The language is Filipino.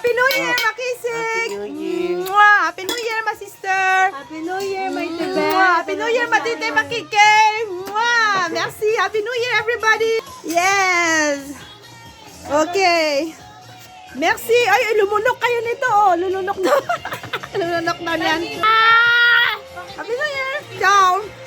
Happy New Year, Makisig! Happy New Year. Mwah! Happy New Year, my sister! Happy New Year, my Mwah! Happy New Year, Matite Makike! Mwah! Merci! Happy New Year, everybody! Yes! Okay. Merci! Ay, lumunok kayo nito, oh. Lulunok na. Lulunok na yan. Happy New Year! Ciao!